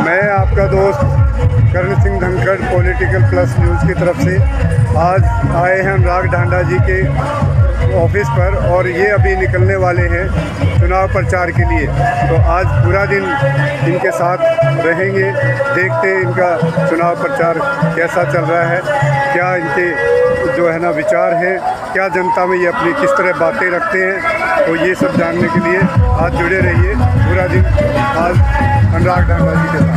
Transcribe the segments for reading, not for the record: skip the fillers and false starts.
मैं आपका दोस्त Karan Singh Dhankhar political plus news की तरफ से आज आए हैं अनुराग ढांडा जी के ऑफिस पर और ये अभी निकलने वाले हैं चुनाव प्रचार के लिए। तो आज पूरा दिन इनके साथ रहेंगे, देखते हैं इनका चुनाव प्रचार कैसा चल रहा है, क्या इनके जो है ना विचार हैं, क्या जनता में ये अपनी किस तरह बातें रखते हैं। तो ये सब जानने के लिए आज जुड़े रहिए पूरा दिन आज अनुराग ढांडा जी के साथ।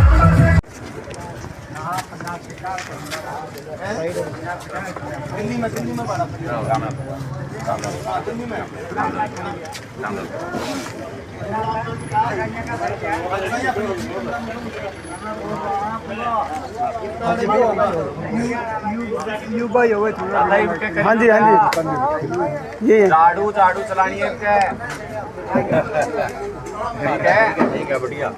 हाँ जी ये झाड़ू चलानी है क्या? ठीक है बढ़िया।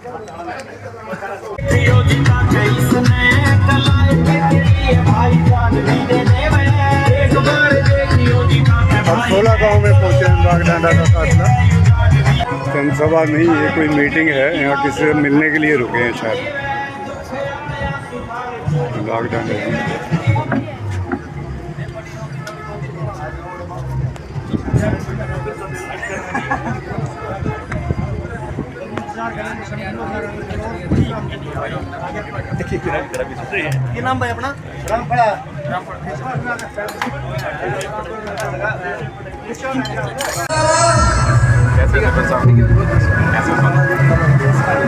अब 16 गाँव में पहुँचे अनुराग ढांडा का फैसला। जनसभा नहीं, ये कोई मीटिंग है, यहाँ किसी से मिलने के लिए रुके हैं शायद अनुराग ढांडा जी। ये नाम भाई अपना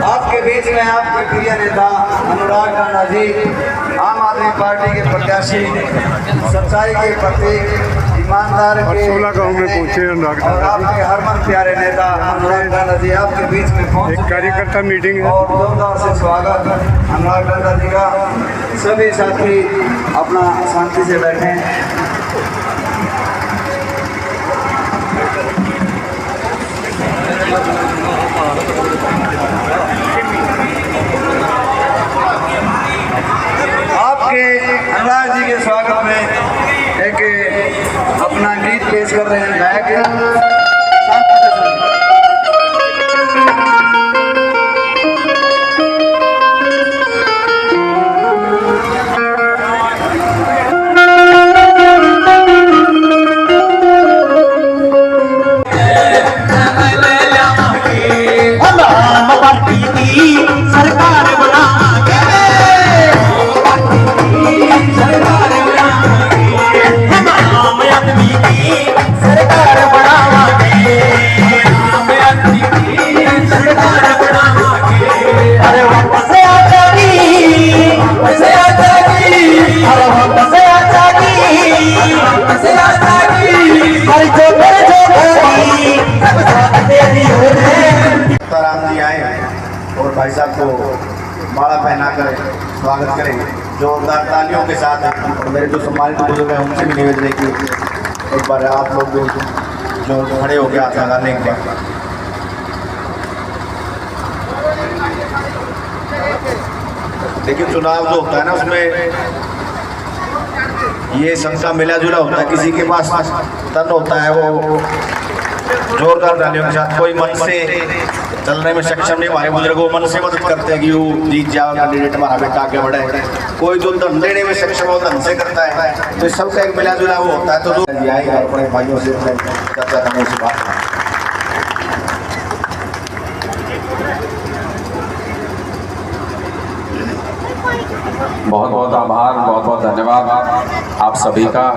आपके बीच में आपके प्रिय नेता अनुराग ढांडा जी, आम आदमी पार्टी के प्रत्याशी, सच्चाई के प्रतीक, ईमानदार और 16 गाँव में पहुँचे अनुराग और ढांडा जी। आपके हरमन प्यारे नेता अनुराग ढांडा जी आपके बीच में पहुंच एक कार्यकर्ता मीटिंग है और जोरदार से स्वागत अनुराग ढांडा जी का। सभी साथी अपना शांति से बैठें। आपके अनुराग जी के स्वागत में एक अपना गीत पेश कर रहे हैं गायक। और भाई साहब को माला पहनाकर स्वागत करें जोरदार तालियों के साथ। और मेरे जो सम्मानित बुजुर्ग हैं उनसे भी निवेदन है कि एक बार आप लोग जो खड़े हो गए हाथ लगाने के बाद। देखिए चुनाव जो होता है ना उसमें ये सबका मिला जुला होता है, किसी के पास तन होता है वो जोरदार तालियों के साथ। कोई मन से चलने में सक्षम नहीं, हमारे बुजुर्ग वो मन से मदद करते हैं कि वो जीत जाओ, कैंडिडेट हमारा बेटा आगे बढ़े। कोई जो धन देने में सक्षम हो धन से करता है, तो सबका एक मिला जुला वो होता है। तो जो आएगा अपने भाइयों से चर्चा करने से बात बहुत बहुत आभार, बहुत बहुत धन्यवाद आप सभी का।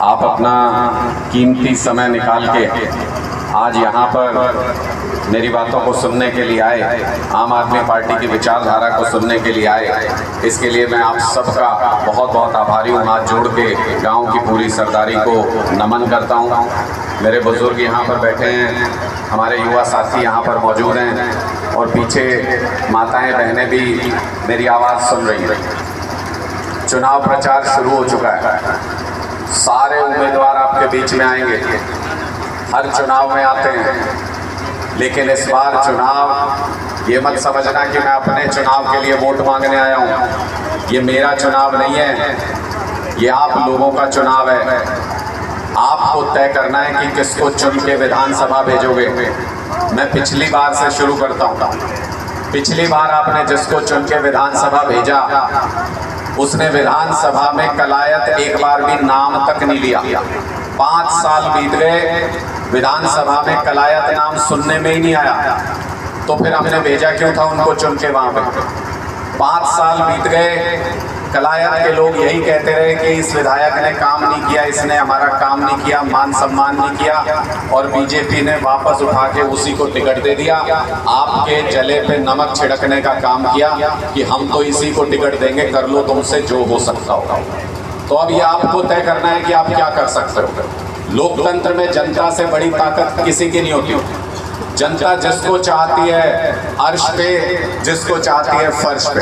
आप अपना कीमती समय निकाल के आज यहाँ पर मेरी बातों को सुनने के लिए आए, आम आदमी पार्टी की विचारधारा को सुनने के लिए आए। इसके लिए मैं आप सबका बहुत बहुत आभारी हूँ। हाथ जोड़ के गांव की पूरी सरदारी को नमन करता हूँ। मेरे बुजुर्ग यहाँ पर बैठे हैं, हमारे युवा साथी यहाँ पर मौजूद हैं और पीछे माताएं बहनें भी मेरी आवाज़ सुन रही हैं। चुनाव प्रचार शुरू हो चुका है, सारे उम्मीदवार आपके बीच में आएंगे। हर चुनाव में आते हैं, लेकिन इस बार चुनाव ये मत समझना कि मैं अपने चुनाव के लिए वोट मांगने आया हूँ। ये मेरा चुनाव नहीं है, ये आप लोगों का चुनाव है। आपको तय करना है कि किसको चुन के विधानसभा भेजोगे। मैं पिछली बार से शुरू करता हूँ। पिछली बार आपने जिसको चुन के विधानसभा भेजा उसने विधानसभा में कलायत एक बार भी नाम तक नहीं लिया। 5 साल बीत गए, विधानसभा में कलायत नाम सुनने में ही नहीं आया, तो फिर हमने भेजा क्यों था उनको चुन के वहां पे? 5 साल बीत गए, कलायत के लोग यही कहते रहे कि इस विधायक ने काम नहीं किया, इसने हमारा काम नहीं किया, मान सम्मान नहीं किया, और बीजेपी ने वापस उठा के उसी को टिकट दे दिया। आपके जले पे नमक छिड़कने का काम किया कि हम तो इसी को टिकट देंगे, कर लो तुमसे जो हो सकता होगा। तो अब ये आपको तय करना है कि आप क्या कर सकते हो। लोकतंत्र में जनता से बड़ी ताकत किसी की नहीं होती। जनता जिसको चाहती है अर्श पे, जिसको चाहती है फर्श पे।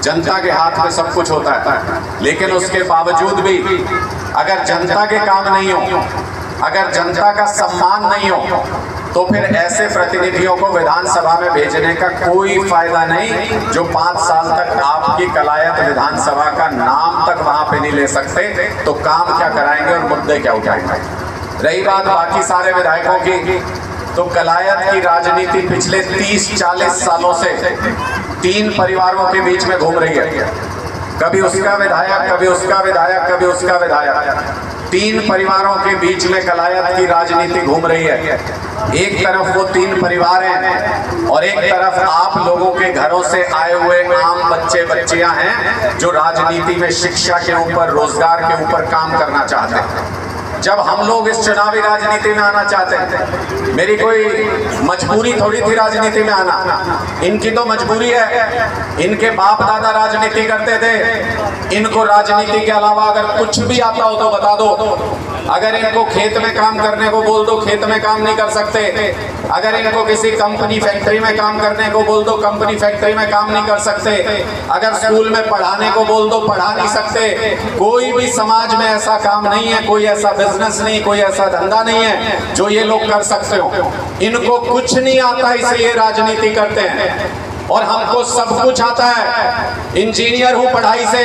जनता के हाथ में सब कुछ होता है, लेकिन उसके बावजूद भी अगर जनता के काम नहीं हो, अगर जनता का सम्मान नहीं हो, तो फिर ऐसे प्रतिनिधियों को विधानसभा में भेजने का कोई फायदा नहीं जो 5 साल तक आपकी कलायत विधानसभा का नाम तक वहां पे नहीं ले सकते। तो काम क्या कराएंगे और मुद्दे क्या उठाएंगे? रही बात बाकी सारे विधायकों की, तो कलायत की राजनीति पिछले 30-40 सालों से 3 परिवारों के बीच में घूम रही है। कभी उसका विधायक, कभी उसका विधायक, कभी उसका विधायक। 3 परिवारों के बीच में कलायत की राजनीति घूम रही है। एक तरफ वो 3 परिवार हैं और एक तरफ आप लोगों के घरों से आए हुए आम बच्चे बच्चियां हैं जो राजनीति में शिक्षा के ऊपर, रोजगार के ऊपर काम करना चाहते हैं। जब हम लोग इस चुनावी राजनीति में आना चाहते हैं, मेरी कोई मजबूरी थोड़ी थी राजनीति में आना, इनकी तो मजबूरी है। इनके बाप दादा राजनीति करते थे, इनको राजनीति के अलावा अगर कुछ भी आता हो तो बता दो। अगर इनको खेत में काम करने को बोल दो, खेत में काम नहीं कर सकते। अगर इनको किसी कंपनी फैक्ट्री में काम करने को बोल दो, कंपनी फैक्ट्री में काम नहीं कर सकते। अगर स्कूल में पढ़ाने को बोल दो, पढ़ा नहीं सकते। कोई भी समाज में ऐसा काम नहीं है, कोई ऐसा बिजनेस नहीं, कोई ऐसा धंधा नहीं है जो ये लोग कर सकते हो। इनको कुछ नहीं आता इसलिए राजनीति करते हैं, और हमको सब कुछ आता है। इंजीनियर हूं पढ़ाई से,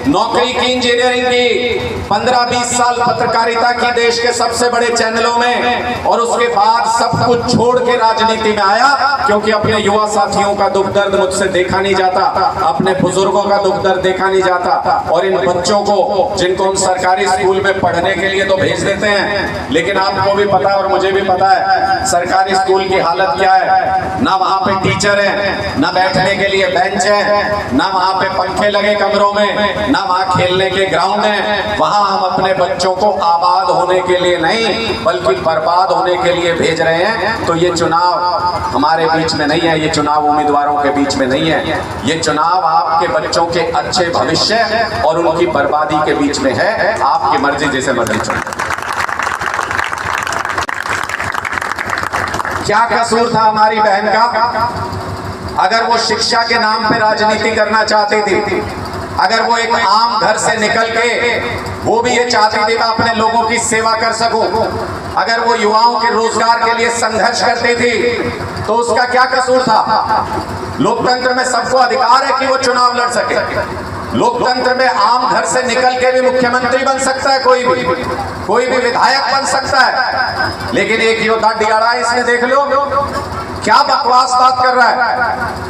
नौकरी की इंजीनियरिंग की, 15-20 साल पत्रकारिता की देश के सबसे बड़े चैनलों में, और उसके बाद सब कुछ छोड़ के राजनीति में आया क्योंकि अपने युवा साथियों का दुख दर्द मुझसे देखा नहीं जाता, अपने बुजुर्गों का दुख दर्द देखा नहीं जाता, और इन बच्चों को जिनको हम सरकारी स्कूल में पढ़ने के लिए तो भेज देते हैं, लेकिन आपको भी पता है और मुझे भी पता है सरकारी स्कूल की हालत क्या है। ना वहां पे टीचर है, ना बैठने के लिए बेंच है, ना वहां पे पंखे लगे कमरों में, ना वहां खेलने के ग्राउंड है। वहां हम अपने बच्चों को आबाद होने के लिए नहीं बल्कि बर्बाद होने के लिए भेज रहे हैं। तो ये चुनाव हमारे बीच में नहीं है, ये चुनाव उम्मीदवारों के बीच में नहीं है, ये चुनाव आपके बच्चों के अच्छे भविष्य और उनकी बर्बादी के बीच में है। आपकी मर्जी जैसे मर्जी चुनो। क्या कसूर था हमारी बहन का? अगर वो शिक्षा के नाम पे राजनीति करना चाहती थी, अगर वो एक आम घर से निकल के वो भी ये चाहती थी मैं अपने लोगों की सेवा कर सकूं, अगर वो युवाओं के रोजगार के लिए संघर्ष करती थी, तो उसका क्या कसूर था? लोकतंत्र में सबको अधिकार है कि वो चुनाव लड़ सके। लोकतंत्र में आम घर से निकल के भी मुख्यमंत्री बन सकता है, कोई भी विधायक बन सकता है। लेकिन एक योद्धा डियाड़ा इसमें देख लो, क्या बकवास बात कर रहा है।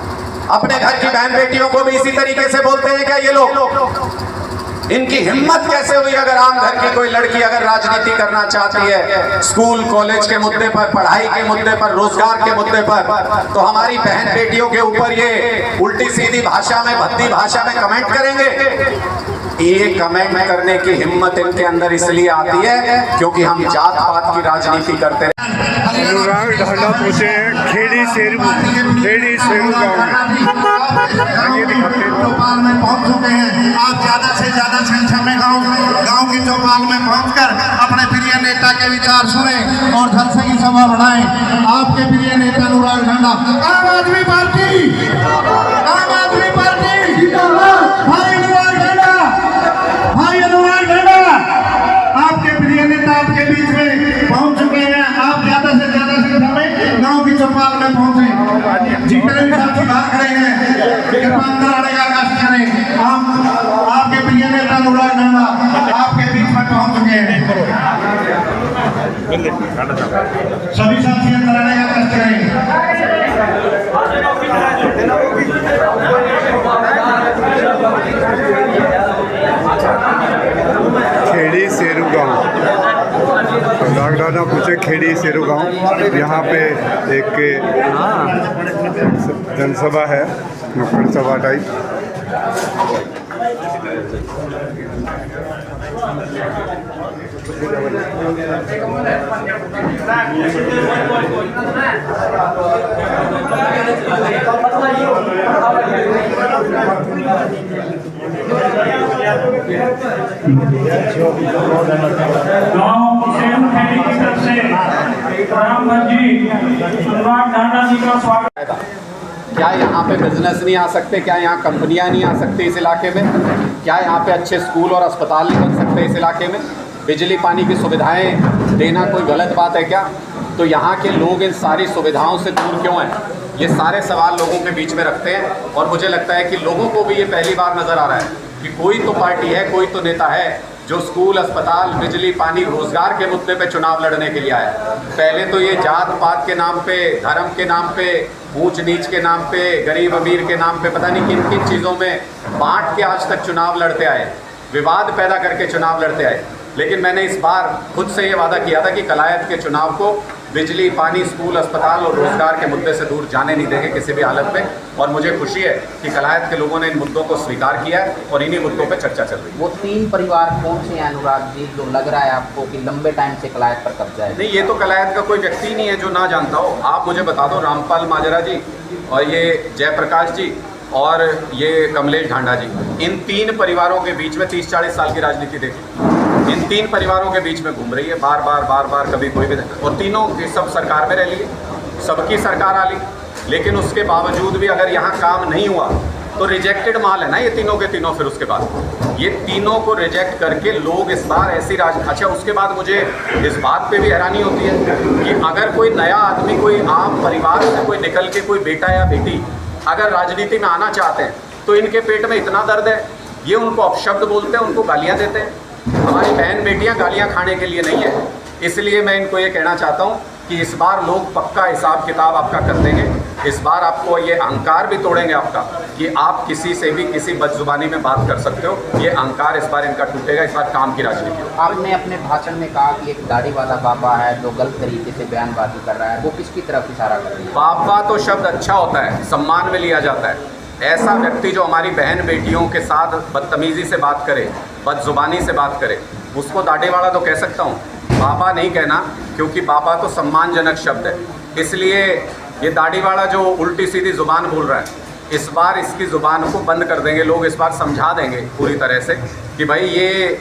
अपने घर की बहन बेटियों को भी इसी तरीके से बोलते हैं क्या ये लोग? इनकी हिम्मत कैसे हुई? अगर आम घर की कोई लड़की अगर राजनीति करना चाहती है, स्कूल कॉलेज के मुद्दे पर, पढ़ाई के मुद्दे पर, रोजगार के मुद्दे पर, तो हमारी बहन बेटियों के ऊपर ये उल्टी सीधी भाषा में, भद्दी भाषा में कमेंट करेंगे। ये कमेंट करने की हिम्मत इनके अंदर इसलिए आती है क्योंकि हम जात पात की राजनीति करते हैं। अनुराग ढांडा पहुंचे हैं खेड़ी शेरू गाँव में पहुंच चुके हैं। आप ज्यादा से ज्यादा संख्या में गांव की चौपाल में पहुंचकर अपने प्रिय नेता के विचार सुने और जलसे की सभा बढ़ाएं। आपके प्रिय नेता अनुराग ढांडा, आम आदमी पार्टी, भाई अनुराग ढांडा, भाई अनुराग ढांडा, आपके प्रिय नेता आपके बीच में पहुंच चुके हैं। आप ज्यादा से ज्यादा संख्या में गांव की चौपाल में पहुंचे। जितने भी साथी भाग रहे हैं कृपा कराने का कष्ट करें। हम आपके प्रिय नेता अनुराग ढांडा आपके बीच में पहुंच चुके हैं। सभी साथी कराने का कष्ट करें। एक जनसभा है, नुक्कड़ सभा टाइप। गाँव हुसैन खैरी की तरफ से राम जी अनुराग ढांडा जी का स्वागत। क्या यहाँ पे बिजनेस नहीं आ सकते? क्या यहाँ कंपनियाँ नहीं आ सकती इस इलाके में? क्या यहाँ पे अच्छे स्कूल और अस्पताल नहीं बन सकते इस इलाके में? बिजली पानी की सुविधाएं देना कोई गलत बात है क्या? तो यहाँ के लोग इन सारी सुविधाओं से दूर क्यों हैं? ये सारे सवाल लोगों के बीच में रखते हैं और मुझे लगता है कि लोगों को भी ये पहली बार नज़र आ रहा है कि कोई तो पार्टी है, कोई तो नेता है जो स्कूल, अस्पताल, बिजली, पानी, रोजगार के मुद्दे पे चुनाव लड़ने के लिए आया। पहले तो ये जात पात के नाम पे, धर्म के नाम पे, ऊंच नीच के नाम पे, गरीब अमीर के नाम पे, पता नहीं किन किन चीज़ों में बांट के आज तक चुनाव लड़ते आए, विवाद पैदा करके चुनाव लड़ते आए। लेकिन मैंने इस बार खुद से ये वादा किया था कि कलायत के चुनाव को बिजली, पानी, स्कूल, अस्पताल और रोजगार के मुद्दे से दूर जाने नहीं देंगे किसी भी हालत में। और मुझे खुशी है कि कलायत के लोगों ने इन मुद्दों को स्वीकार किया है और इन्हीं मुद्दों पे चर्चा चल रही है। वो 3 परिवार कौन से हैं अनुराग जी, जो लग रहा है आपको कि लंबे टाइम से कलायत पर कब्जा है? नहीं, ये तो कलायत का कोई व्यक्ति नहीं है जो ना जानता हो। आप मुझे बता दो, रामपाल माजरा जी और ये जयप्रकाश जी और ये कमलेश ढांडा जी, इन 3 परिवारों के बीच में 30-40 साल की राजनीति देखी। इन 3 परिवारों के बीच में घूम रही है बार बार कभी कोई भी, और तीनों की सब सरकार में रह ली, सबकी सरकार आ ली। लेकिन उसके बावजूद भी अगर यहाँ काम नहीं हुआ तो रिजेक्टेड माल है ना ये तीनों के तीनों। फिर उसके बाद ये तीनों को रिजेक्ट करके लोग इस बार ऐसी अच्छा, उसके बाद मुझे इस बात पे भी हैरानी होती है कि अगर कोई नया आदमी, कोई आम परिवार से कोई निकल के कोई बेटा या बेटी अगर राजनीति में आना चाहते हैं तो इनके पेट में इतना दर्द है, ये उनको अपशब्द बोलते हैं, उनको गालियाँ देते हैं। हमारी बहन बेटियाँ गालियाँ खाने के लिए नहीं है। इसलिए मैं इनको ये कहना चाहता हूँ कि इस बार लोग पक्का हिसाब किताब आपका कर देंगे। इस बार आपको ये अहंकार भी तोड़ेंगे आपका कि आप किसी से भी किसी बदजुबानी में बात कर सकते हो। ये अहंकार इस बार इनका टूटेगा। इस बार काम की राजनीति हो। आपने अपने भाषण में कहा कि एक दाढ़ी वाला बाबा है जो गलत तरीके से बयानबाजी कर रहा है, वो किसकी तरफ इशारा कर रही है? बाबा तो शब्द अच्छा होता है, सम्मान में लिया जाता है। ऐसा व्यक्ति जो हमारी बहन बेटियों के साथ बदतमीज़ी से बात करे, बदजुबानी से बात करे, उसको दाढ़ी वाला तो कह सकता हूँ, बाबा नहीं कहना, क्योंकि बाबा तो सम्मानजनक शब्द है। इसलिए ये दाढ़ी वाला जो उल्टी सीधी ज़ुबान बोल रहा है, इस बार इसकी ज़ुबान को बंद कर देंगे लोग। इस बार समझा देंगे पूरी तरह से कि भाई ये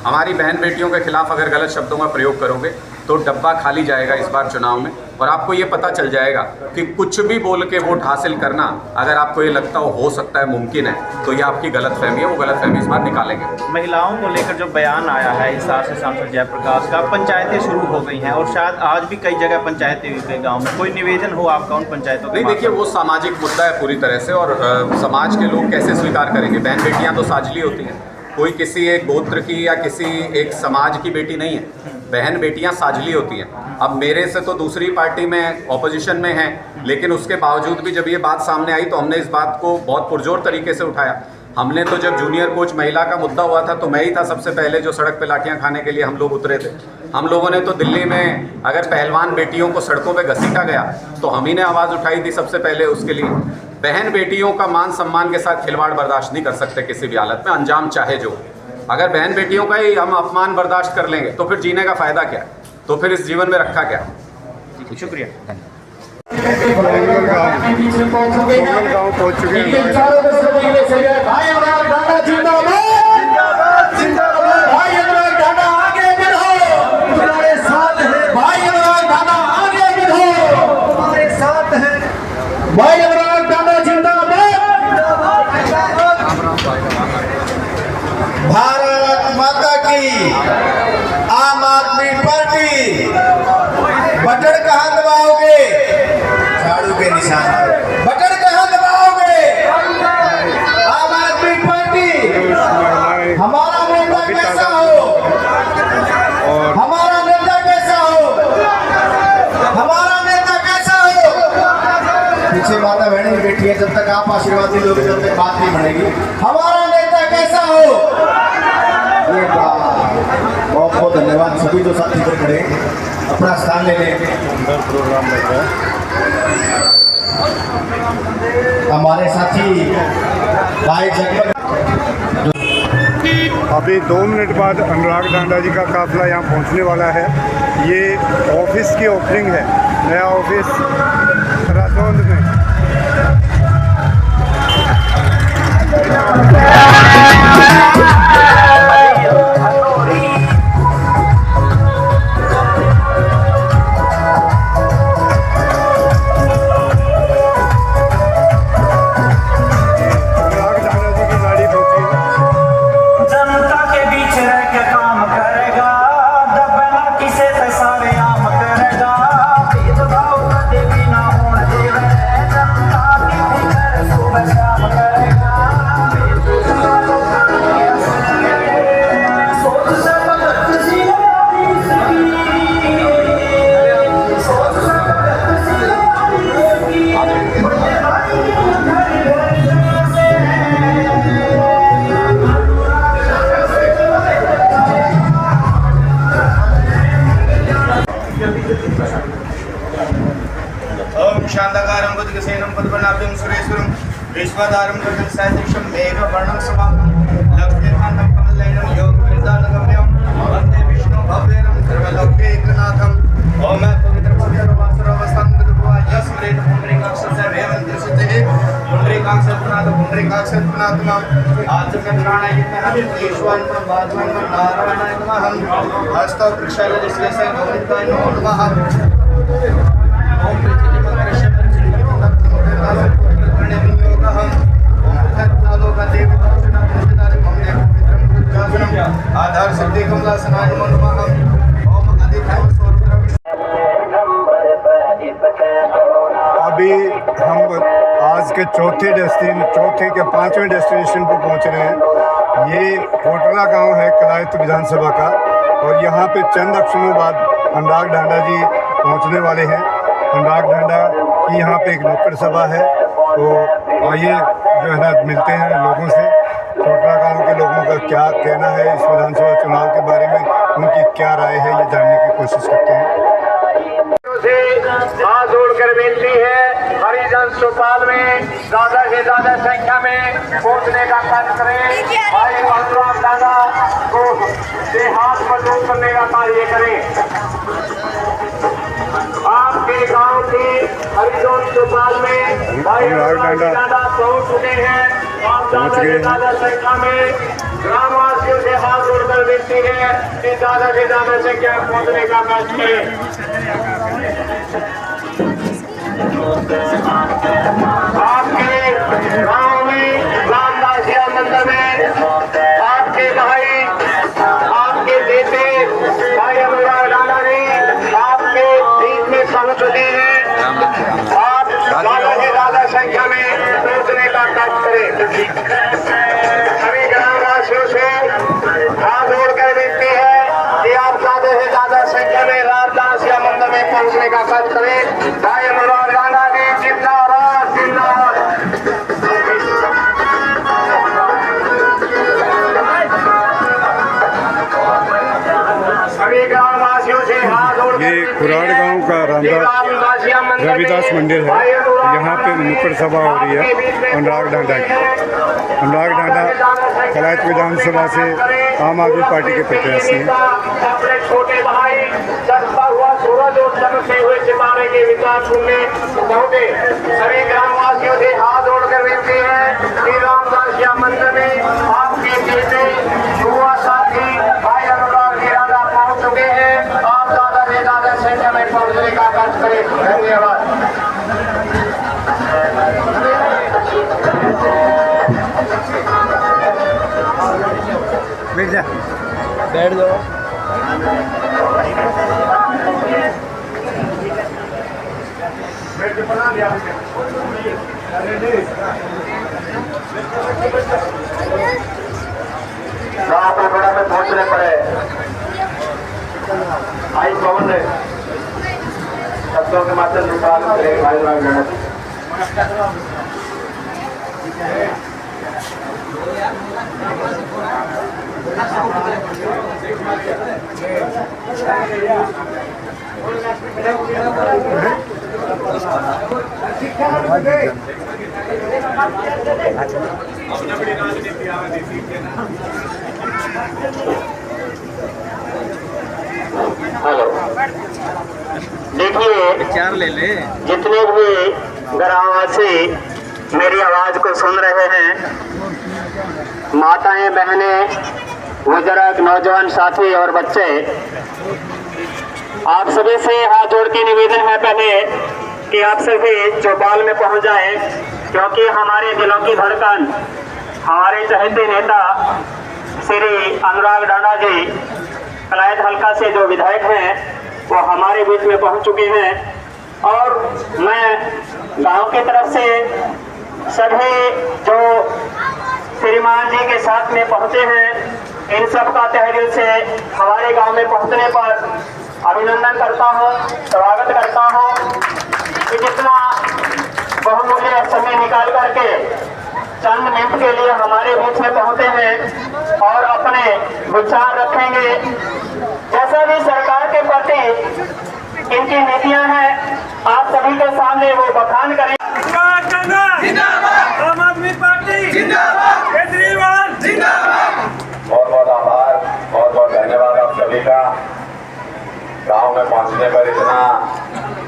हमारी बहन बेटियों के खिलाफ अगर गलत शब्दों का प्रयोग करोगे तो डब्बा खाली जाएगा इस बार चुनाव में। और आपको ये पता चल जाएगा कि कुछ भी बोल के वोट हासिल करना, अगर आपको ये लगता हो सकता है, मुमकिन है, तो ये आपकी गलतफहमी है। वो गलतफहमी इस बार निकालेंगे। महिलाओं को लेकर जो बयान आया है इस साल से सांसद जयप्रकाश का, पंचायतें शुरू हो गई हैं और शायद आज भी कई जगह पंचायतें हुई गई गाँव में, कोई निवेदन हो आपका उन पंचायतों को? नहीं, देखिए वो सामाजिक मुद्दा है पूरी तरह से, और समाज के लोग कैसे स्वीकार करेंगे? बहन बेटियाँ तो साजली होती हैं, कोई किसी एक गोत्र की या किसी एक समाज की बेटी नहीं है। बहन बेटियां साजली होती हैं। अब मेरे से तो दूसरी पार्टी में ऑपोजिशन में हैं, लेकिन उसके बावजूद भी जब ये बात सामने आई तो हमने इस बात को बहुत पुरजोर तरीके से उठाया। हमने तो जब जूनियर कोच महिला का मुद्दा हुआ था तो मैं ही था सबसे पहले जो सड़क पे लाठियां खाने के लिए हम लोग उतरे थे। हम लोगों ने तो दिल्ली में अगर पहलवान बेटियों को सड़कों पे घसीटा गया तो हम ही ने आवाज़ उठाई थी सबसे पहले उसके लिए। बहन बेटियों का मान सम्मान के साथ खिलवाड़ बर्दाश्त नहीं कर सकते किसी भी हालत में, अंजाम चाहे जो। अगर बहन बेटियों का ही हम अपमान बर्दाश्त कर लेंगे तो फिर जीने का फ़ायदा क्या? तो फिर इस जीवन में रखा क्या? शुक्रिया। गाँव पहुँच चुके हैं। भारत माता की, आम आदमी पार्टी, बटन कहाँ दबाओगे? झाड़ू के निशान बटन कहाँ दबाओगे? आम आदमी पार्टी। हमारा नेता कैसा हो? हमारा नेता कैसा हो? हमारा नेता कैसा हो? पीछे माता बहन बैठी है, जब तक आप आशीर्वाद नहीं दोगे तब तक बात नहीं बढ़ेगी। हमारा नेता कैसा हो? बहुत बहुत धन्यवाद सभी जो साथी पर खड़े। अपना स्थान ले लें। प्रोग्राम लग रहा है। हमारे साथी भाई जगमग अभी 2 मिनट बाद अनुराग ढांडा जी का काफिला यहाँ पहुँचने वाला है। ये ऑफिस की ओपनिंग है, नया ऑफिस राजौंद में। ओम शांताकारं बुद्धगसेनं पद्मनाभं सुरेश्वरं विश्वधारं जगत्सादृशं मेघवर्णं समानं लक्ष्मीकान्तं कमलनयनं योगवेदानगम्यं वन्दे विष्णु भव्यं सर्वलोकैकनाथम् ओम पवित्रवासरवसन्तुवायस्मरेण पुण्डरीकाक्षस्य वेवन्तिसुते पुण्डरीकाक्षनाथमां आचक्रणायितः ईश्वरं बाधवं नारायणाय नमः हस्तौ वृक्षालयस्य गोविन्दाय नमः आधार सिद्धि कमला सनाय नमः ओम अभी हम आज के चौथे के 5वें डेस्टिनेशन पर पहुंच रहे हैं। ये कोटला गांव है कलायत विधानसभा का, और यहाँ पे चंद अक्षरों बाद अनुराग ढांडा जी पहुंचने वाले हैं। अनुराग ढांडा की यहाँ पे एक नुक्कड़ सभा है, तो आइए जो है ना मिलते हैं लोगों से। कोटला गांव के लोगों का क्या कहना है इस विधानसभा चुनाव के बारे में, उनकी क्या राय है, ये जानने की कोशिश करते हैं। हाथ जोड़कर विनती है, हरिजन चौपाल में ज्यादा से ज्यादा संख्या में पहुंचने का कार्य करें। भाई अनुराग ढांडा को देहात मजबूत करने का कार्य करें। आपके गांव की हरिजन चौपाल में भाई अनुराग ढांडा पहुंच चुके हैं। आप ज्यादा से ज्यादा संख्या में ग्रामवासियों से हाथ जोड़कर विनती है कि ज्यादा से ज्यादा संख्या में पहुंचने का कार्य करें। आपके गांव में रामदासिया मंदिर में आपके भाई, आपके बेटे भाई अनुराग ढांडा ने आपके बीच में पहुंच चुके हैं। आप ज्यादा से ज्यादा संख्या में पहुंचने का कार्य करें। सभी ग्रामवासियों से हाथ जोड़कर विनती है कि आप ज्यादा से ज्यादा संख्या में रामदासिया मंदिर में पहुंचने का कार्य करें। भाई अनुराग ढांडा ने जिंदाबाद जिंदाबाद। सभी ग्रामवासियों से हाथ जोड़कर ये कुराड़ गांव का रविदास मंदिर है। यहाँ पे नुक्कड़ सभा हो रही है अनुराग ढांडा की। अनुराग ढांडा कलायत विधानसभा से आम आदमी पार्टी के प्रत्याशी हैं। अपने छोटे भाई चलता हुआ सूरज और चमकते हुए सितारे के विचार सुनने पहुंचे। सभी ग्रामवासियों से हाथ जोड़कर विनती है कि रामदासिया मंदिर में आपके बेटे युवा साथी भाई अनुराग ढांडा पहुंच चुके हैं। आप ज्यादा से ज्यादा संख्या में पहुंचने का कार्य करें। धन्यवाद। बैठ जाओ। रामपुरा में पहुंचने पर आई पवन ने शब्दों के माध्यम से हेलो, देखिए चार ले ले। जितने भी ग्रामवासी मेरी आवाज को सुन रहे हैं, माताएं, बहनें, बुजुर्ग, नौजवान साथी और बच्चे, आप सभी से हाथ जोड़ के निवेदन है पहले कि आप सभी चौपाल में पहुंच जाएं, क्योंकि हमारे दिलों की धड़कन, हमारे चहेते नेता श्री अनुराग डांडा जी कलायत हल्का से जो विधायक हैं वो हमारे बीच में पहुंच चुके हैं। और मैं गांव की तरफ से सभी जो श्रीमान जी के साथ में पहुंचे हैं, इन सब का तहे दिल से हमारे गांव में पहुंचने पर अभिनंदन करता हूं, स्वागत करता हूं कि जितना बहुमूल्य समय निकाल करके चंद मिनट के लिए हमारे बीच में पहुंचे हैं और अपने विचार रखेंगे। जैसा भी सरकार के प्रति इनकी नीतियां हैं, आप सभी के सामने वो बखान करें। आम आदमी पार्टी जिंदाबाद, केजरीवाल जिंदाबाद। बहुत बहुत आभार, बहुत बहुत धन्यवाद आप सभी का। गांव में पहुंचने पर इतना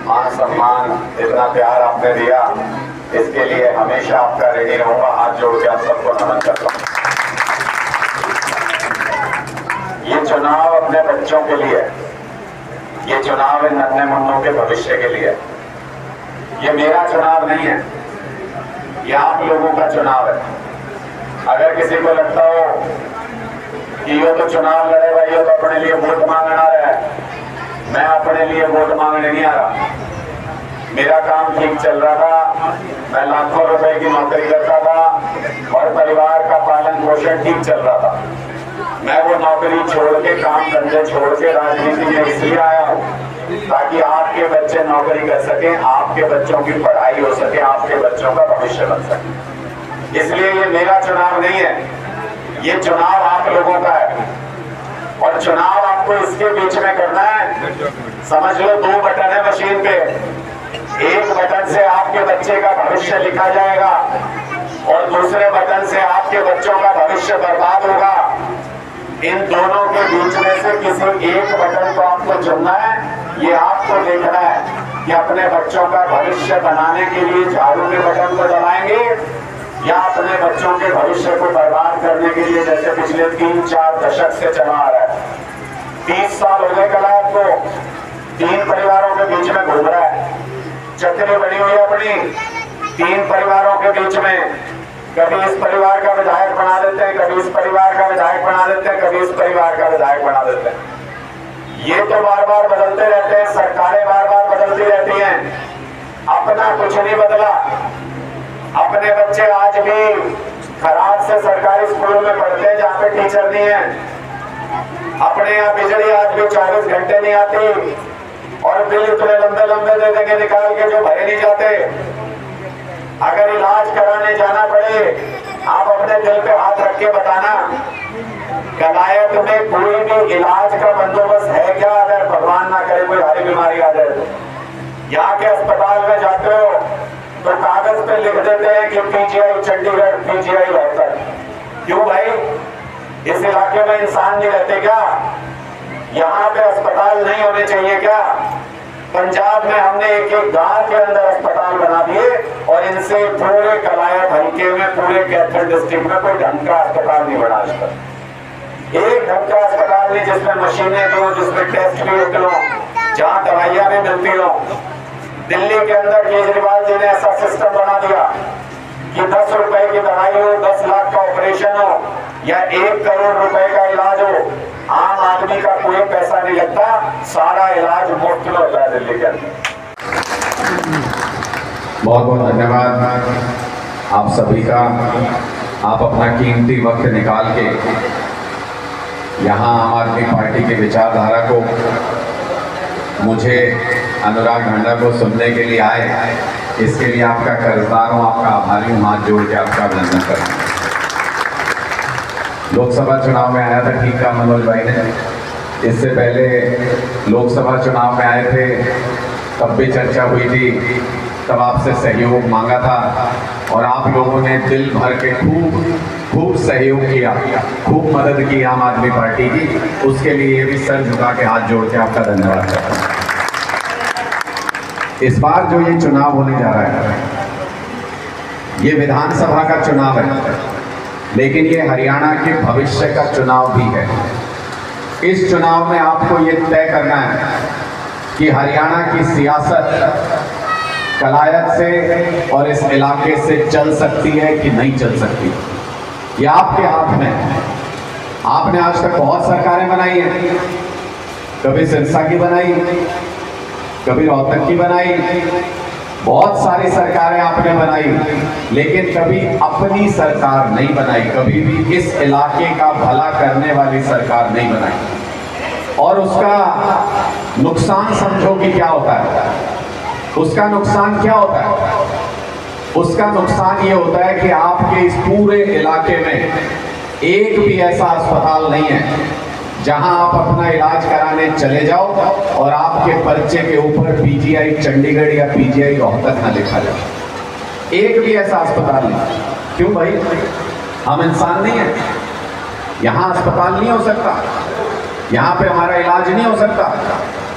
मान सम्मान, इतना प्यार आपने दिया, इसके लिए हमेशा आपका ऋणी रहूंगा। हाथ जोड़ के आप सबको नमन करता हूं। ये चुनाव अपने बच्चों के लिए, ये चुनाव इन नन्हे मुन्नों के भविष्य के लिए। ये मेरा चुनाव नहीं है, ये आप लोगों का चुनाव है। अगर किसी को लगता हो कि ये तो चुनाव लड़ेगा, ये तो अपने लिए वोट मांगने आ रहा है, मैं अपने लिए वोट मांगने नहीं आ रहा। मेरा काम ठीक चल रहा था, मैं लाखों रुपए की नौकरी करता था और परिवार का पालन पोषण ठीक चल रहा था। मैं वो नौकरी छोड़ के, काम धंधे छोड़ के राजनीति में इसलिए आया हूँ ताकि आपके बच्चे नौकरी कर सकें, आपके बच्चों की पढ़ाई हो सके, आपके बच्चों का भविष्य बन सके। इसलिए ये मेरा चुनाव नहीं है, ये चुनाव आप लोगों का है। और चुनाव आपको इसके बीच में करना है। समझ लो, 2 बटन है मशीन पे, एक बटन से आपके बच्चे का भविष्य लिखा जाएगा और दूसरे बटन से आपके बच्चों का भविष्य बर्बाद होगा। इन दोनों के बीच में से किसी एक बटन को आपको चुनना है। ये आपको देखना है कि अपने बच्चों का भविष्य बनाने के लिए झाड़ू के बटन को दबाएंगे या अपने बच्चों के भविष्य को बर्बाद करने के लिए, जैसे पिछले 3-4 दशक से चला आ रहा है। 30 साल हो गए कलायत को, 3 परिवारों के बीच में घूम रहा है, चक्री बनी हुई अपनी 3 परिवारों के बीच में। कभी इस परिवार का विधायक बना देते हैं, कभी इस परिवार का विधायक बना देते हैं, कभी इस परिवार का विधायक बना देते हैं। ये तो बार बार बदलते रहते हैं, सरकारें बार बार बदलती रहती हैं, अपना कुछ नहीं बदला। अपने बच्चे आज भी खराब से सरकारी स्कूलों में पढ़ते हैं जहाँ पे टीचर नहीं है। अपने यहाँ बिजली आज भी 24 घंटे नहीं आती और बिल इतने लंबे लंबे दे देंगे निकाल के जो भरे नहीं जाते। अगर इलाज कराने जाना पड़े, आप अपने दिल पे हाथ रख के बताना, कलायत में कोई भी इलाज का बंदोबस्त है क्या? अगर भगवान ना करे कोई भारी बीमारी आ जाए तो यहाँ के अस्पताल में जाते हो तो कागज पे लिख देते हैं कि पीजीआई चंडीगढ़, पीजीआई रोहतक। क्यों भाई? इस इलाके में इंसान नहीं रहते क्या? यहाँ पे अस्पताल नहीं होने चाहिए क्या? पंजाब में हमने एक गांव के अंदर अस्पताल बना दिए और इनसे पूरे कलायत हल्के में, पूरे कैथल डिस्ट्रिक्ट में कोई ढंग का अस्पताल नहीं बना आज तक। एक ढंग का अस्पताल नहीं जिसमें मशीनें दो, जिसमें टेस्ट भी होते हो, जहाँ दवाइयां भी मिलती हो। दिल्ली के अंदर केजरीवाल जी ने ऐसा सिस्टम बना दिया कि 10 रुपए की दवाई हो, 10 लाख का ऑपरेशन हो या 1 करोड़ रुपए का इलाज हो, आम आदमी का कोई पैसा नहीं लगता, सारा इलाज मुफ्त में होता है दिल्ली के अंदर। बहुत बहुत धन्यवाद आप सभी का। आप अपना कीमती वक्त निकाल के यहाँ आम आदमी पार्टी की विचारधारा को, मुझे अनुराग ढांडा को सुनने के लिए आए, इसके लिए आपका कर्जदार हूँ, आपका आभारी हूँ। हाथ जोड़ के आपका अभिनंदन करता हूँ। लोकसभा चुनाव में आया था, ठीक कहा मनोज भाई ने। इससे पहले लोकसभा चुनाव में आए थे, तब भी चर्चा हुई थी, तब आपसे सहयोग मांगा था और आप लोगों ने दिल भर के खूब सहयोग किया, खूब मदद की आम आदमी पार्टी की। उसके लिए भी सर झुका के हाथ जोड़ के आपका धन्यवाद करता हूँ। इस बार जो ये चुनाव होने जा रहा है, ये विधानसभा का चुनाव है, लेकिन ये हरियाणा के भविष्य का चुनाव भी है। इस चुनाव में आपको ये तय करना है कि हरियाणा की सियासत कलायत से और इस इलाके से चल सकती है कि नहीं चल सकती। ये आपके हाथ में है। आपने आज तक बहुत सरकारें बनाई हैं, कभी सिरसा की बनाई, कभी रोहतक की बनाई, बहुत सारी सरकारें आपने बनाई, लेकिन कभी अपनी सरकार नहीं बनाई, कभी भी इस इलाके का भला करने वाली सरकार नहीं बनाई। और उसका नुकसान समझो कि क्या होता है। उसका नुकसान क्या होता है? उसका नुकसान ये होता है कि आपके इस पूरे इलाके में एक भी ऐसा अस्पताल नहीं है जहां आप अपना इलाज कराने चले जाओ और आपके पर्चे के ऊपर पीजीआई चंडीगढ़ या पीजीआई रोहतक ना लिखा जाए। एक भी ऐसा अस्पताल नहीं। क्यों भाई? हम इंसान नहीं है? यहाँ अस्पताल नहीं हो सकता? यहाँ पे हमारा इलाज नहीं हो सकता?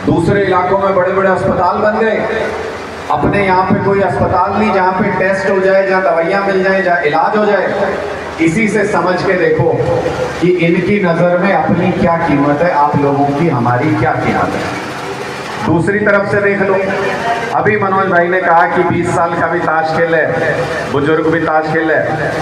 दूसरे इलाकों में बड़े बड़े अस्पताल बन गए, अपने यहाँ पे कोई अस्पताल नहीं जहाँ पे टेस्ट हो जाए, जहाँ दवाइयाँ मिल जाए, जहाँ इलाज हो जाए। इसी से समझ के देखो कि इनकी नज़र में अपनी क्या कीमत है, आप लोगों की हमारी क्या कीमत है। दूसरी तरफ से देख लो, अभी मनोज भाई ने कहा कि 20 साल का भी ताश खेल है, बुजुर्ग भी ताश खेल है।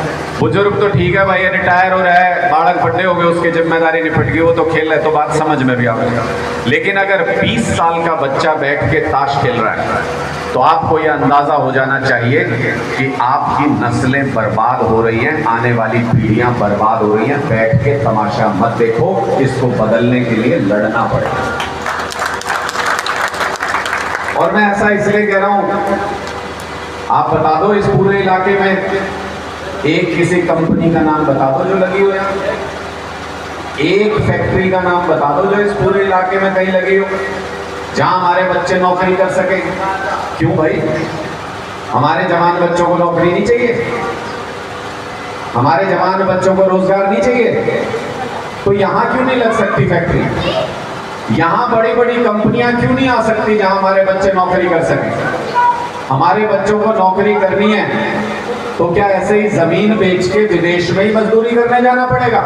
बुजुर्ग तो ठीक है भाई, रिटायर हो रहा है, बालक बड़े हो गए, उसकी जिम्मेदारी निपट गई, वो तो खेल है, तो बात समझ में भी आ गई। लेकिन अगर 20 साल का बच्चा बैठ के ताश खेल रहा है तो आपको यह अंदाज़ा हो जाना चाहिए कि आपकी नस्लें बर्बाद हो रही हैं, आने वाली पीढ़ियां बर्बाद हो रही हैं। बैठ के तमाशा मत देखो, इसको बदलने के लिए लड़ना पड़ेगा। और मैं ऐसा इसलिए कह रहा हूं, आप बता दो इस पूरे इलाके में एक किसी कंपनी का नाम बता दो जो लगी हो, यहाँ एक फैक्ट्री का नाम बता दो जो इस पूरे इलाके में कहीं लगी हो, जहां हमारे बच्चे नौकरी कर सके। क्यों भाई? हमारे जवान बच्चों को नौकरी नहीं चाहिए? हमारे जवान बच्चों को रोजगार नहीं चाहिए? तो यहां क्यों नहीं लग सकती फैक्ट्री? यहां बड़ी बड़ी कंपनियां क्यों नहीं आ सकती जहां हमारे बच्चे नौकरी कर सके? हमारे बच्चों को नौकरी करनी है तो क्या ऐसे ही जमीन बेच के विदेश में ही मजदूरी करने जाना पड़ेगा?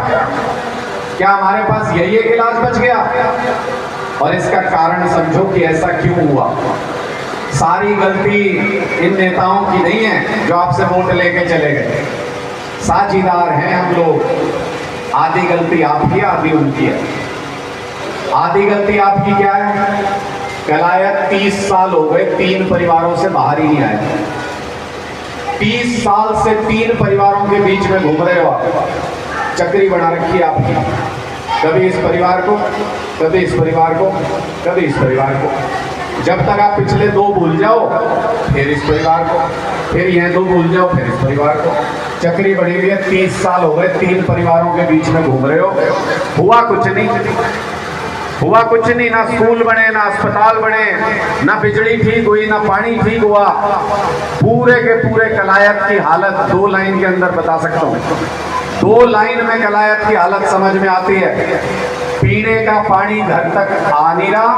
क्या हमारे पास यही एक इलाज बच गया? और इसका कारण समझो कि ऐसा क्यों हुआ। सारी गलती इन नेताओं की नहीं है जो आपसे वोट लेके चले गए। साझीदार हैं हम लोग। आधी गलती आपकी, आधी उनकी है। आधी गलती आपकी क्या है? कलायत 30 साल हो गए 3 परिवारों से बाहर ही नहीं आए। 30 साल से 3 परिवारों के बीच में घूम रहे हो आप। चक्री बना रखी है आपकी, कभी इस परिवार को, कभी इस परिवार को, कभी इस परिवार को। जब तक आप पिछले 2 भूल जाओ फिर इस परिवार को, फिर यह 2 भूल जाओ फिर इस परिवार को। चक्री बनी हुई है। 30 साल हो गए 3 परिवारों के बीच में घूम रहे हो। हुआ कुछ नहीं, हुआ कुछ नहीं। ना स्कूल बने, ना अस्पताल बने, ना बिजली ठीक हुई, ना पानी ठीक हुआ। पूरे के पूरे कलायत की हालत 2 लाइन के अंदर बता सकता हूँ। 2 लाइन में कलायत की हालत समझ में आती है। पीने का पानी घर तक आ नहीं रहा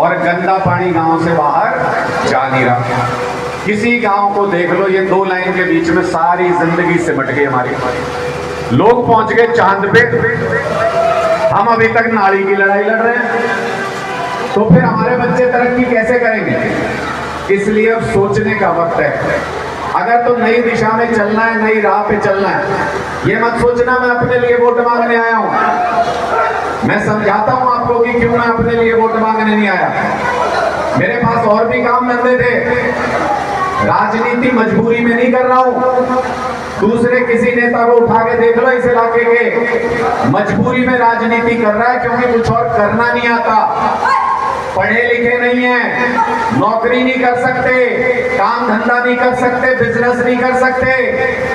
और गंदा पानी गांव से बाहर जा नहीं रहा। किसी गांव को देख लो, ये 2 लाइन के बीच में सारी जिंदगी सिमट गई हमारी। लोग पहुंच गए चांद पे, हम अभी तक नाली की लड़ाई लड़ रहे हैं। तो फिर हमारे बच्चे तरक्की कैसे करेंगे? इसलिए अब सोचने का वक्त है। अगर तो नई दिशा में चलना है, नई राह पे चलना है, ये मत सोचना मैं अपने लिए वोट मांगने आया हूं। मैं समझाता हूं आपको कि क्यों मैं अपने लिए वोट मांगने नहीं आया। मेरे पास और भी काम धंधे थे। राजनीति मजबूरी में नहीं कर रहा हूं। दूसरे किसी नेता को उठा के देख लो इस इलाके के, मजबूरी में राजनीति कर रहा है क्योंकि कुछ और करना नहीं आता। पढ़े लिखे नहीं है, नौकरी नहीं कर सकते, काम धंधा नहीं कर सकते, बिजनेस नहीं कर सकते।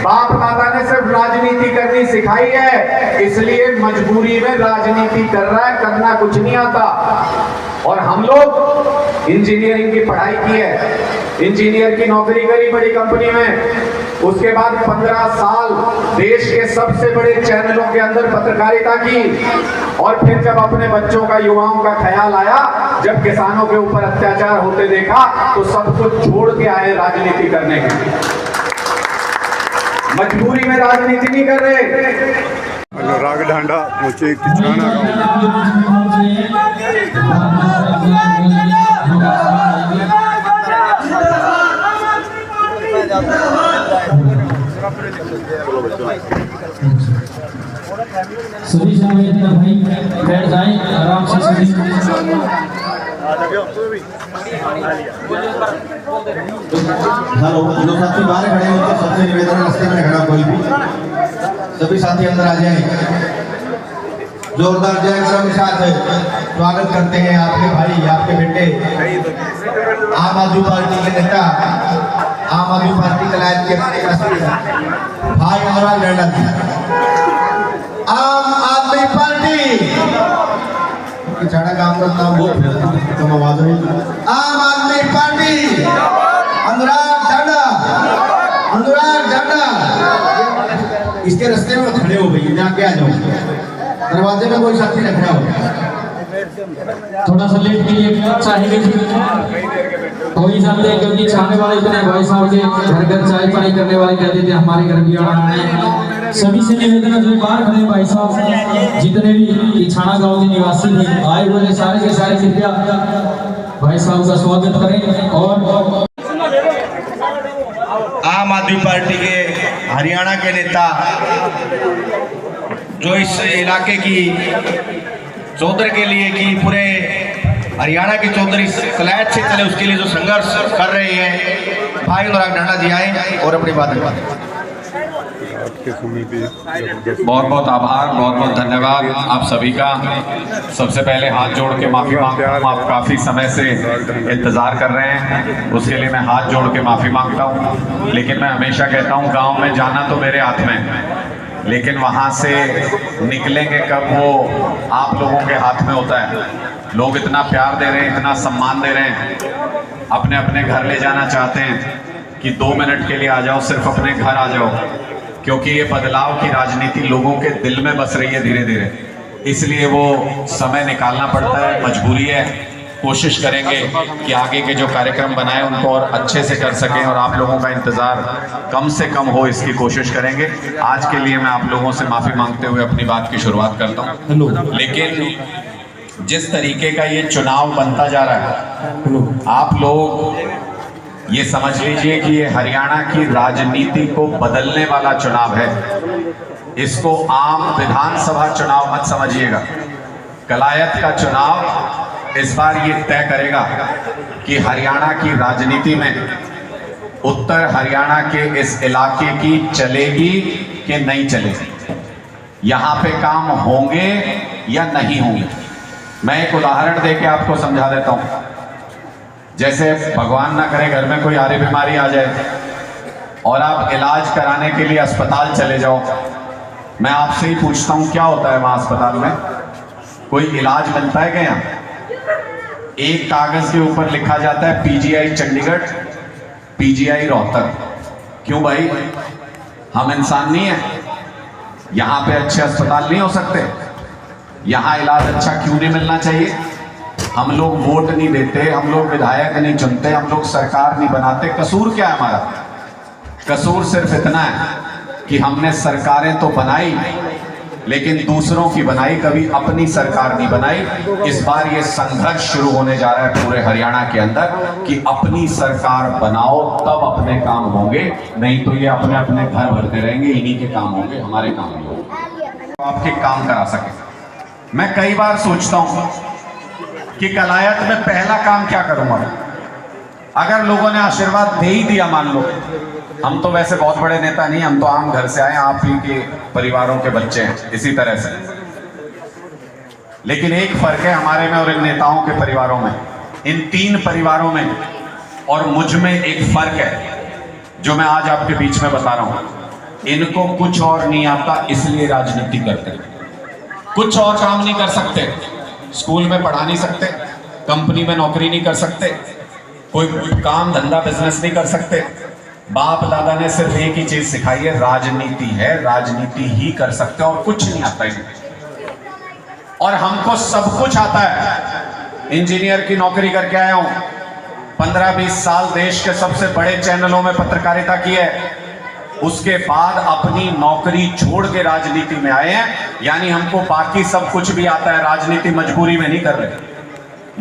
बाप दादा ने सिर्फ राजनीति करनी सिखाई है, इसलिए मजबूरी में राजनीति कर रहा है, करना कुछ नहीं आता। और हम लोग इंजीनियरिंग की पढ़ाई की है, इंजीनियर की नौकरी करी बड़ी कंपनी में, उसके बाद 15 साल देश के सबसे बड़े चैनलों के अंदर पत्रकारिता की, और फिर जब अपने बच्चों का, युवाओं का ख्याल आया, जब किसानों के ऊपर अत्याचार होते देखा, तो सब कुछ छोड़ के आए राजनीति करने के लिए। मजबूरी में राजनीति नहीं कर रहे। राग ढांडा पहुंचे किसाना सभी संवेदना भाई बैठ जाएं आराम से। सभी हेलो, जो साथी बाहर खड़े हैं उनसे सबसे निवेदन है, रास्ते में खड़ा कोई भी, सभी साथी अंदर आ जाएं। जोरदार जय गरम के साथ स्वागत करते हैं आपके भाई, आपके बेटे, आम आदमी पार्टी के नेता, आम आदमी पार्टी कलायत के भाई अनुराग ढांडा जी। आम आदमी पार्टी छाड़ा काम का नाम बोल तुम आवाज है। आम आदमी पार्टी अनुराग ढांडा, अनुराग ढांडा। इसके रास्ते में खड़े हो गई, यहाँ क्या जाओ, दरवाजे में कोई साथी रख रहा हो, थोड़ा सा लेट के लिए चाहेंगे हो ही जाते हैं, क्योंकि चाहने वाले इतने भाई साहब के घर घर चाय पानी करने वाले कहते थे हमारे घर भी आना है। सभी से निवेदन है जो बाहर खड़े भाई साहब, जितने भी छाना गांव के निवासी थे आए हुए सारे के सारे कृपया भाई साहब का स्वागत करें। और आम आदमी पार्टी के हरियाणा के नेता जो इस इलाके की चौधरी के लिए कि पूरे हरियाणा की चौधरी कलायत से चले उसके लिए जो संघर्ष कर रहे हैं, भाई अनुराग ढांडा जी आए और अपनी बात करें। बहुत बहुत आभार, बहुत बहुत धन्यवाद आप सभी का। सबसे पहले हाथ जोड़ के माफ़ी मांगता हूँ, आप काफ़ी समय से इंतज़ार कर रहे हैं, उसके लिए मैं हाथ जोड़ के माफ़ी मांगता हूँ। लेकिन मैं हमेशा कहता हूँ गांव में जाना तो मेरे हाथ में है, लेकिन वहाँ से निकलेंगे कब वो आप लोगों के हाथ में होता है। लोग इतना प्यार दे रहे हैं, इतना सम्मान दे रहे हैं, अपने अपने घर ले जाना चाहते हैं कि 2 मिनट के लिए आ जाओ, सिर्फ अपने घर आ जाओ, क्योंकि ये बदलाव की राजनीति लोगों के दिल में बस रही है धीरे धीरे, इसलिए वो समय निकालना पड़ता है, मजबूरी है। कोशिश करेंगे कि आगे के जो कार्यक्रम बनाए उनको और अच्छे से कर सकें और आप लोगों का इंतज़ार कम से कम हो, इसकी कोशिश करेंगे। आज के लिए मैं आप लोगों से माफ़ी मांगते हुए अपनी बात की शुरुआत करता हूँ। लेकिन जिस तरीके का ये चुनाव बनता जा रहा है, आप लोग ये समझ लीजिए कि ये हरियाणा की राजनीति को बदलने वाला चुनाव है। इसको आम विधानसभा चुनाव मत समझिएगा। कलायत का चुनाव इस बार ये तय करेगा कि हरियाणा की राजनीति में उत्तर हरियाणा के इस इलाके की चलेगी कि नहीं चलेगी, यहाँ पे काम होंगे या नहीं होंगे। मैं एक उदाहरण देके आपको समझा देता हूँ। जैसे भगवान ना करे घर में कोई आरी बीमारी आ जाए और आप इलाज कराने के लिए अस्पताल चले जाओ, मैं आपसे ही पूछता हूँ क्या होता है वहाँ अस्पताल में? कोई इलाज मिलता है क्या? यहाँ एक कागज के ऊपर लिखा जाता है पीजीआई चंडीगढ़, पीजीआई रोहतक। क्यों भाई, हम इंसान नहीं है? यहाँ पे अच्छे अस्पताल नहीं हो सकते? यहाँ इलाज अच्छा क्यों नहीं मिलना चाहिए? हम लोग वोट नहीं देते, हम लोग विधायक नहीं चुनते, हम लोग सरकार नहीं बनाते। कसूर क्या है हमारा? कसूर सिर्फ इतना है कि हमने सरकारें तो बनाई लेकिन दूसरों की बनाई, कभी अपनी सरकार नहीं बनाई। इस बार ये संघर्ष शुरू होने जा रहा है पूरे हरियाणा के अंदर कि अपनी सरकार बनाओ तब अपने काम होंगे, नहीं तो ये अपने अपने घर भरते रहेंगे, इन्हीं के काम होंगे, हमारे काम नहीं होंगे। आपके काम करा सके। मैं कई बार सोचता हूं कि कलायत में पहला काम क्या करूंगा। अगर लोगों ने आशीर्वाद दे ही दिया, मान लो, हम तो वैसे बहुत बड़े नेता नहीं, हम तो आम घर से आए, आप ही के परिवारों के बच्चे हैं इसी तरह से, लेकिन एक फर्क है हमारे में और इन नेताओं के परिवारों में। इन 3 परिवारों में और मुझ में एक फर्क है जो मैं आज आपके बीच में बता रहा हूं। इनको कुछ और नहीं आता, इसलिए राजनीति करते हैं। कुछ और काम नहीं कर सकते, स्कूल में पढ़ा नहीं सकते, कंपनी में नौकरी नहीं कर सकते, कोई काम धंधा बिजनेस नहीं कर सकते। बाप दादा ने सिर्फ एक ही चीज सिखाई है, राजनीति है, राजनीति ही कर सकते हैं और कुछ नहीं आता इन्हें। और हमको सब कुछ आता है। इंजीनियर की नौकरी करके आया हूं, 15-20 साल देश के सबसे बड़े चैनलों में पत्रकारिता की है, उसके बाद अपनी नौकरी छोड़ के राजनीति में आए हैं। यानी हमको बाकी सब कुछ भी आता है, राजनीति मजबूरी में नहीं कर रहे,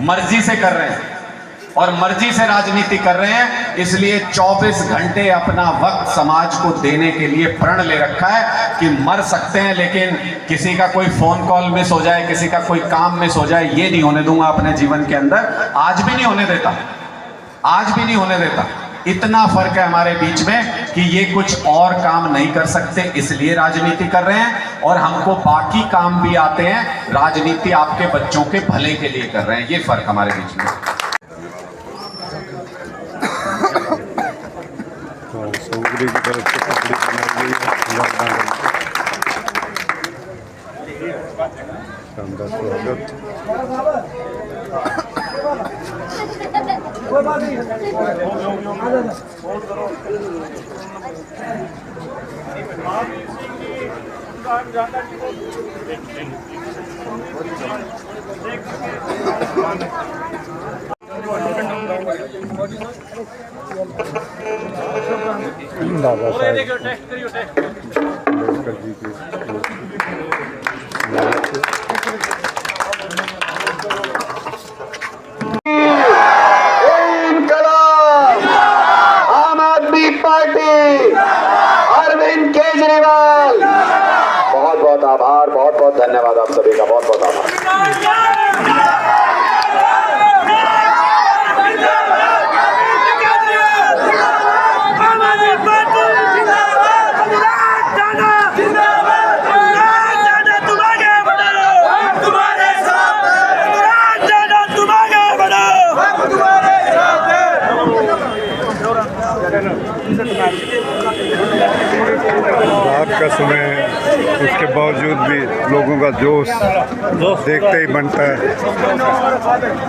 मर्जी से कर रहे हैं और मर्जी से राजनीति कर रहे हैं। इसलिए 24 घंटे अपना वक्त समाज को देने के लिए प्रण ले रखा है कि मर सकते हैं लेकिन किसी का कोई फोन कॉल मिस हो जाए, किसी का कोई काम मिस हो जाए, ये नहीं होने दूंगा अपने जीवन के अंदर। आज भी नहीं होने देता, आज भी नहीं होने देता। इतना फर्क है हमारे बीच में कि ये कुछ और काम नहीं कर सकते, इसलिए राजनीति कर रहे हैं और हमको बाकी काम भी आते हैं, राजनीति आपके बच्चों के भले के लिए कर रहे हैं। ये फर्क हमारे बीच में। तो सोगरी की तरफ से पकड़ी बनाई गई है। शानदार स्वागत। बाबा साहब अम्बेडकर जी की आम आदमी पार्टी, अरविंद केजरीवाल। बहुत बहुत आभार, बहुत बहुत धन्यवाद आप सभी का, बहुत बहुत आभार। रात का समय है, उसके बावजूद भी लोगों का जोश देखते ही बनता है।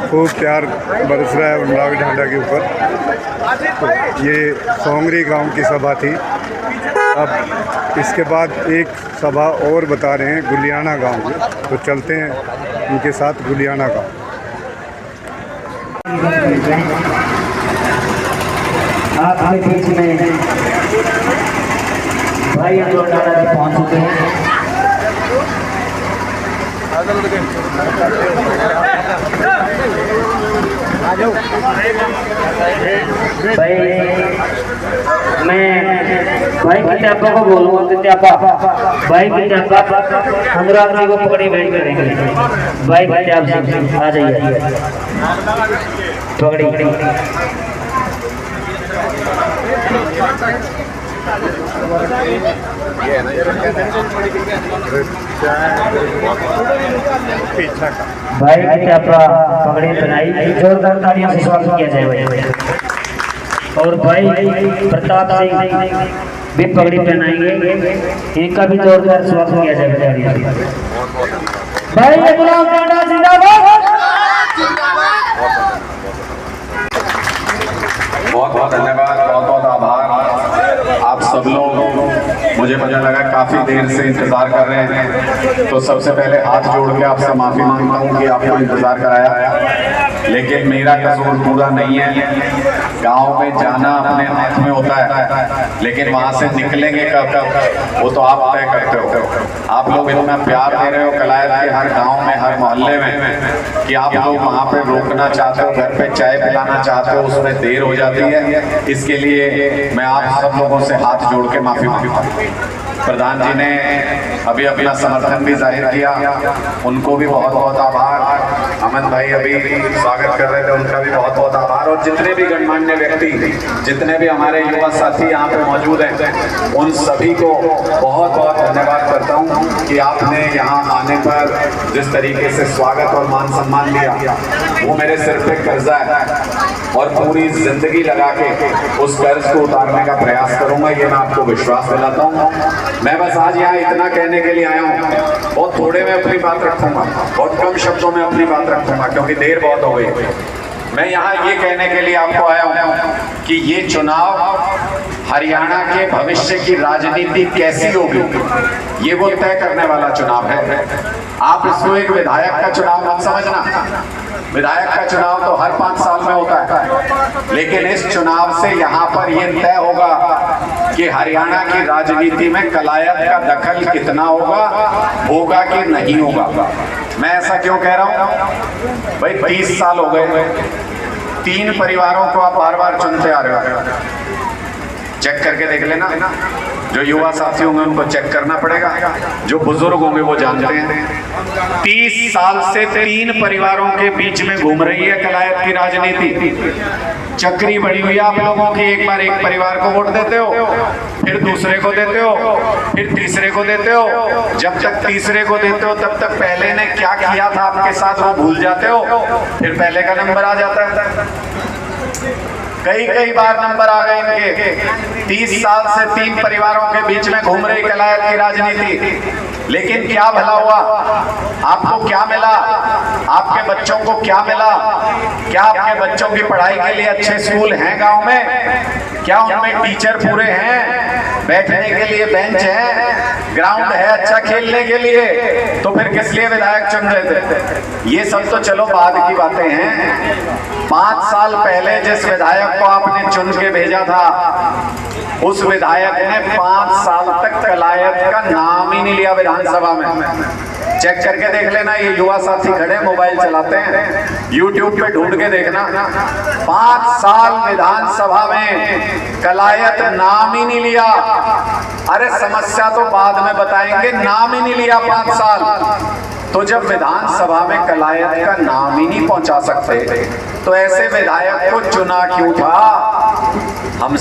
खूब प्यार बरस रहा है अनुराग ढांडा के ऊपर। तो ये सोंगरी गांव की सभा थी। अब इसके बाद एक सभा और बता रहे हैं गुलियाना गांव में, तो चलते हैं उनके साथ गुलियाना गांव। आपके बीच में भाई अनुराग ढांडा जी पहुंच चुके हैं। भाई मैं भाई की चापा को बोलूँगा कि चापा भाई की चापा अनुराग जी को पकड़ी बैठ करेंगे। भाई की चाप से आ जाइए, पकड़ी भाई की चापा पगड़ी बनाई, जोरदार तालियों से स्वागत किया जाए भाई। और भाई प्रताप सिंह भी पगड़ी पहनाएंगे, इनका भी जोरदार स्वागत किया जाए भाई। अनुराग ढांडा जिंदाबाद। बहुत बहुत धन्यवाद, बहुत बहुत आभार। आप सब लोग मुझे लगा काफ़ी देर से इंतज़ार कर रहे हैं, तो सबसे पहले हाथ जोड़ के आपसे माफ़ी मांगता हूँ कि आपको इंतज़ार कराया, लेकिन मेरा कसूर पूरा नहीं है। गांव में जाना अपने हाथ में होता है, लेकिन वहाँ से निकलेंगे कब वो तो आप तय करते हो। आप लोग इतना प्यार दे रहे हो कलायत के हर गांव में, हर मोहल्ले में, कि आप लोग वहाँ पे रोकना चाहते हो, घर पे चाय पिलाना चाहते हो, उसमें देर हो जाती है। इसके लिए मैं आप सब लोगों से हाथ जोड़ के माफ़ी मांगता हूँ। प्रधान जी ने अभी अपना समर्थन भी जाहिर किया, उनको भी बहुत बहुत आभार। अमन भाई अभी स्वागत कर रहे थे, उनका भी बहुत बहुत आभार। और जितने भी गणमान्य व्यक्ति, जितने भी हमारे युवा साथी यहाँ पे मौजूद हैं, उन सभी को बहुत बहुत धन्यवाद करता हूँ कि आपने यहाँ आने पर जिस तरीके से स्वागत और मान सम्मान दिया, वो मेरे सिर पे कर्जा है और पूरी जिंदगी लगा के उस कर्ज को उतारने का प्रयास करूंगा, ये मैं आपको विश्वास दिलाता हूँ। मैं बस आज यहाँ इतना कहने के लिए आया हूँ, बहुत थोड़े में अपनी बात रखूंगा, बहुत कम शब्दों में अपनी बात रखूंगा क्योंकि देर बहुत हो गई। मैं यहाँ ये कहने के लिए आपको आया हूँ कि ये चुनाव हरियाणा के भविष्य की राजनीति कैसी होगी, ये वो तय करने वाला चुनाव है। आप इसको एक विधायक का चुनाव मत समझना। विधायक का चुनाव तो हर 5 साल में होता है, लेकिन इस चुनाव से यहाँ पर यह तय होगा कि हरियाणा की राजनीति में कलायत का दखल कितना होगा कि नहीं होगा। मैं ऐसा क्यों कह रहा हूँ भाई, 30 साल हो गए, 3 परिवारों को आप बार बार चुनते आ रहे हो। चेक करके देख लेना, जो युवा साथी होंगे उनको चेक करना पड़ेगा, जो बुजुर्ग होंगे वो जानते हैं। 30 साल से 3 परिवारों के बीच में घूम रही है कलायत की राजनीति। चक्री बड़ी हुई आप लोगों की, एक बार एक परिवार को वोट देते हो, फिर दूसरे को देते हो, फिर तीसरे को देते हो। जब तक तीसरे को देते हो तब तक पहले ने क्या किया था आपके साथ वो भूल जाते हो, फिर पहले का नंबर आ जाता है। कई बार नंबर आ गए इनके। 30 साल से 3 परिवारों के बीच में घूम रही कलायत की राजनीति, लेकिन क्या भला हुआ? आपको क्या मिला? आपके बच्चों को क्या मिला? क्या आपके बच्चों की पढ़ाई के लिए अच्छे स्कूल हैं गांव में? क्या उनमें टीचर पूरे हैं? बैठने के लिए बेंच है? ग्राउंड है अच्छा खेलने के लिए? तो फिर किस लिए विधायक चुन रहे थे? ये सब तो चलो बाद की बातें हैं। 5 साल पहले जिस विधायक को आपने चुन के भेजा था, उस विधायक ने 5 साल तक कलायत का नाम ही नहीं लिया विधानसभा में। चेक करके देख लेना, ये युवा साथी खड़े मोबाइल चलाते हैं, YouTube पे ढूंढ के देखना। 5 साल विधानसभा में कलायत नाम ही नहीं लिया। अरे समस्या तो बाद में बताएंगे, नाम ही नहीं लिया 5 साल। तो जब विधानसभा में कलायत का नाम ही नहीं पहुंचा सकते, तो ऐसे विधायक को चुना क्यों था? हम